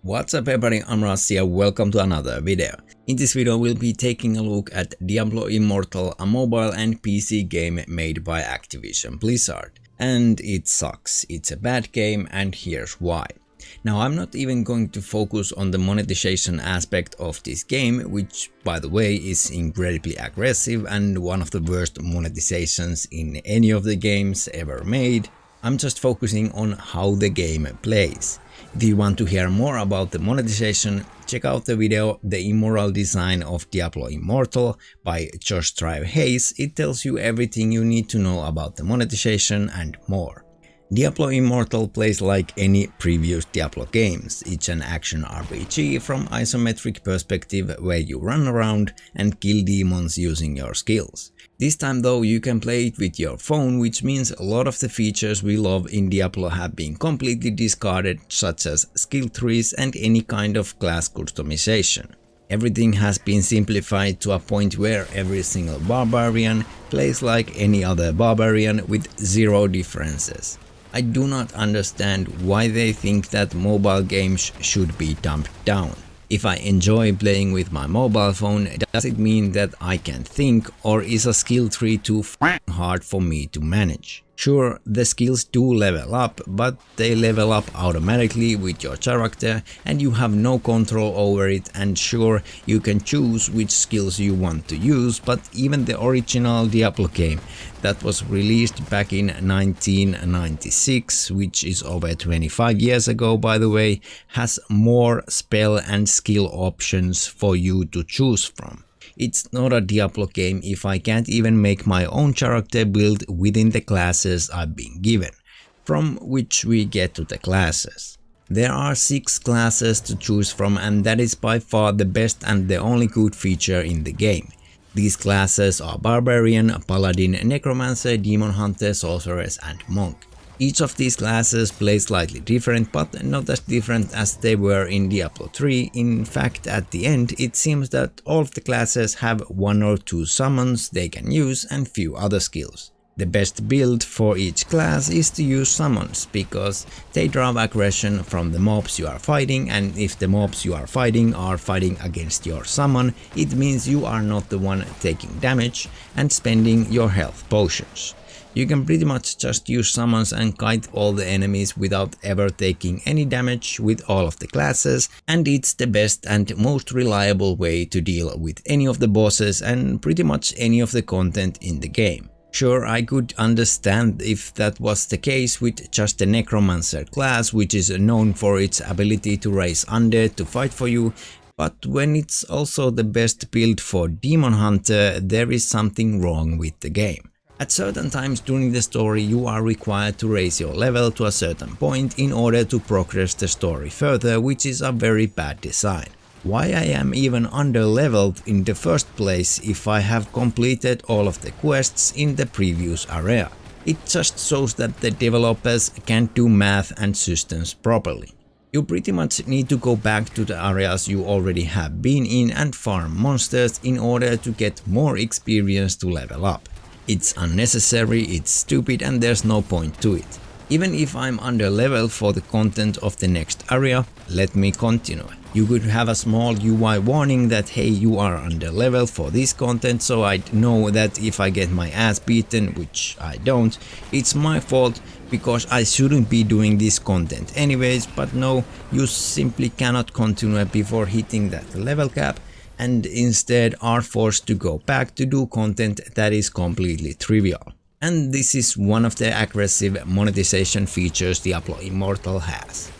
What's up everybody, I'm Rassia, welcome to another video. In this video we'll be taking a look at Diablo Immortal, a mobile and PC game made by Activision Blizzard. And it sucks, it's a bad game and here's why. Now I'm not even going to focus on the monetization aspect of this game, which by the way is incredibly aggressive and one of the worst monetizations in any of the games ever made. I'm just focusing on how the game plays. If you want to hear more about the monetization, check out the video The Immoral Design of Diablo Immortal by Josh Hayes. It tells you everything you need to know about the monetization and more. Diablo Immortal plays like any previous Diablo games. It's an action RPG from isometric perspective where you run around and kill demons using your skills. This time though you can play it with your phone, which means a lot of the features we love in Diablo have been completely discarded, such as skill trees and any kind of class customization. Everything has been simplified to a point where every single barbarian plays like any other barbarian with zero differences. I do not understand why they think that mobile games should be dumbed down. If I enjoy playing with my mobile phone, does it mean that I can't think, or is a skill tree too hard for me to manage? Sure, the skills do level up, but they level up automatically with your character and you have no control over it, and sure, you can choose which skills you want to use, but even the original Diablo game that was released back in 1996, which is over 25 years ago by the way, has more spell and skill options for you to choose from. It's not a Diablo game if I can't even make my own character build within the classes I've been given, from which we get to the classes. There are 6 classes to choose from, and that is by far the best and the only good feature in the game. These classes are Barbarian, Paladin, Necromancer, Demon Hunter, Sorceress and Monk. Each of these classes plays slightly different, but not as different as they were in Diablo 3. In fact, at the end, it seems that all of the classes have 1 or 2 summons they can use and few other skills. The best build for each class is to use summons, because they draw aggression from the mobs you are fighting, and if the mobs you are fighting against your summon, it means you are not the one taking damage and spending your health potions. You can pretty much just use summons and kite all the enemies without ever taking any damage with all of the classes, and it's the best and most reliable way to deal with any of the bosses and pretty much any of the content in the game. Sure, I could understand if that was the case with just the Necromancer class, which is known for its ability to raise undead to fight for you, but when it's also the best build for Demon Hunter, there is something wrong with the game. At certain times during the story you are required to raise your level to a certain point in order to progress the story further, which is a very bad design. Why I am even under-leveled in the first place if I have completed all of the quests in the previous area? It just shows that the developers can't do math and systems properly. You pretty much need to go back to the areas you already have been in and farm monsters in order to get more experience to level up. It's unnecessary, it's stupid and there's no point to it. Even if I'm under level for the content of the next area, let me continue. You could have a small UI warning that hey, you are under level for this content, so I'd know that if I get my ass beaten, which I don't, it's my fault because I shouldn't be doing this content anyways, but no, you simply cannot continue before hitting that level cap, and instead are forced to go back to do content that is completely trivial. And this is one of the aggressive monetization features Diablo Immortal has.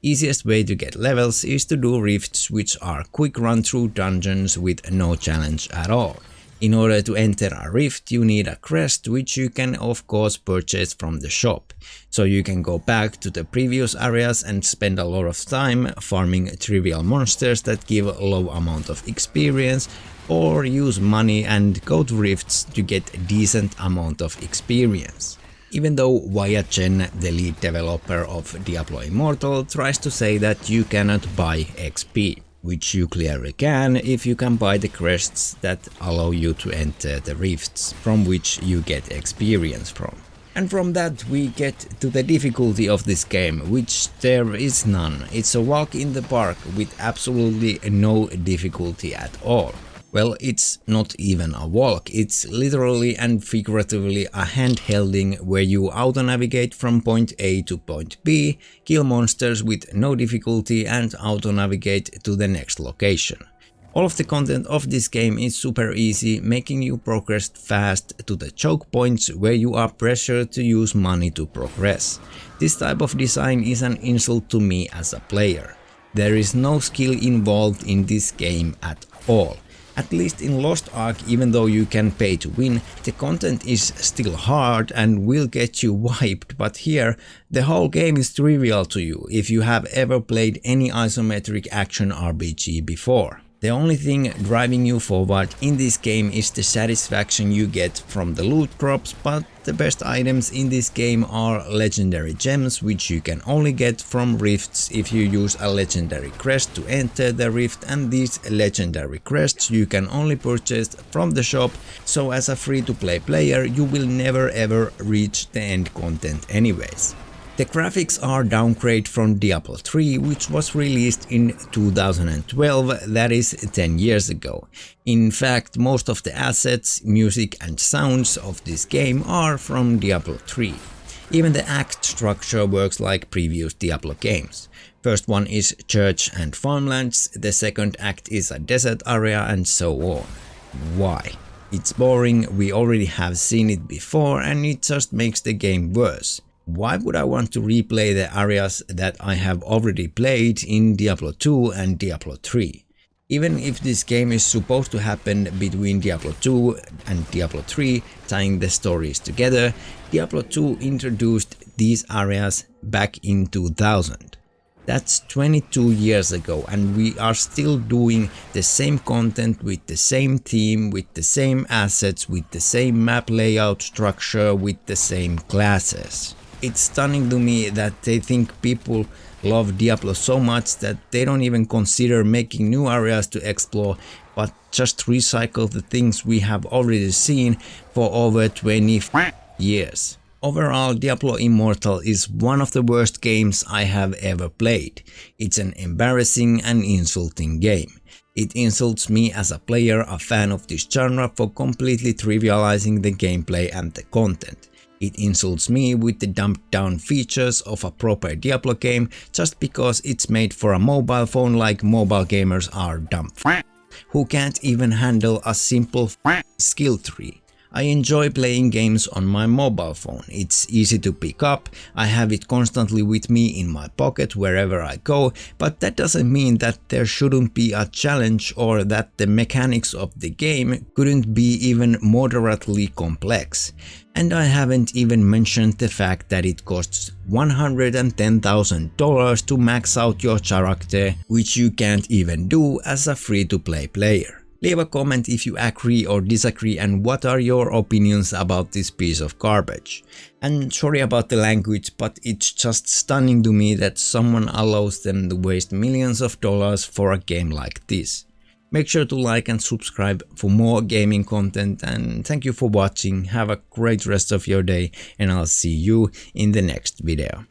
Easiest way to get levels is to do rifts, which are quick run through dungeons with no challenge at all. In order to enter a rift you need a crest, which you can of course purchase from the shop. So you can go back to the previous areas and spend a lot of time farming trivial monsters that give a low amount of experience, or use money and go to rifts to get a decent amount of experience. Even though Wyatt Chen, the lead developer of Diablo Immortal, tries to say that you cannot buy XP. Which you clearly can if you can buy the crests that allow you to enter the rifts, from which you get experience from. And from that we get to the difficulty of this game, which there is none. It's a walk in the park with absolutely no difficulty at all. Well, it's not even a walk, it's literally and figuratively a handhelding where you auto-navigate from point A to point B, kill monsters with no difficulty and auto-navigate to the next location. All of the content of this game is super easy, making you progress fast to the choke points where you are pressured to use money to progress. This type of design is an insult to me as a player. There is no skill involved in this game at all. At least in Lost Ark, even though you can pay to win, the content is still hard and will get you wiped, but here the whole game is trivial to you if you have ever played any isometric action RPG before. The only thing driving you forward in this game is the satisfaction you get from the loot drops, but the best items in this game are legendary gems, which you can only get from rifts if you use a legendary crest to enter the rift, and these legendary crests you can only purchase from the shop, so as a free-to-play player you will never ever reach the end content anyways. The graphics are downgrade from Diablo 3, which was released in 2012, that is 10 years ago. In fact, most of the assets, music and sounds of this game are from Diablo 3. Even the act structure works like previous Diablo games. First one is church and farmlands, the second act is a desert area, and so on. Why? It's boring, we already have seen it before, and it just makes the game worse. Why would I want to replay the areas that I have already played in Diablo 2 and Diablo 3? Even if this game is supposed to happen between Diablo 2 and Diablo 3, tying the stories together, Diablo 2 introduced these areas back in 2000. That's 22 years ago, and we are still doing the same content with the same team, with the same assets, with the same map layout structure, with the same classes. It's stunning to me that they think people love Diablo so much that they don't even consider making new areas to explore, but just recycle the things we have already seen for over 20 years. Overall, Diablo Immortal is one of the worst games I have ever played. It's an embarrassing and insulting game. It insults me as a player, a fan of this genre, for completely trivializing the gameplay and the content. It insults me with the dumbed down features of a proper Diablo game just because it's made for a mobile phone, like mobile gamers are dumb who can't even handle a simple skill tree. I enjoy playing games on my mobile phone. It's easy to pick up, I have it constantly with me in my pocket wherever I go, but that doesn't mean that there shouldn't be a challenge or that the mechanics of the game couldn't be even moderately complex. And I haven't even mentioned the fact that it costs $110,000 to max out your character, which you can't even do as a free-to-play player. Leave a comment if you agree or disagree, and what are your opinions about this piece of garbage. And sorry about the language, but it's just stunning to me that someone allows them to waste millions of dollars for a game like this. Make sure to like and subscribe for more gaming content, and thank you for watching. Have a great rest of your day, and I'll see you in the next video.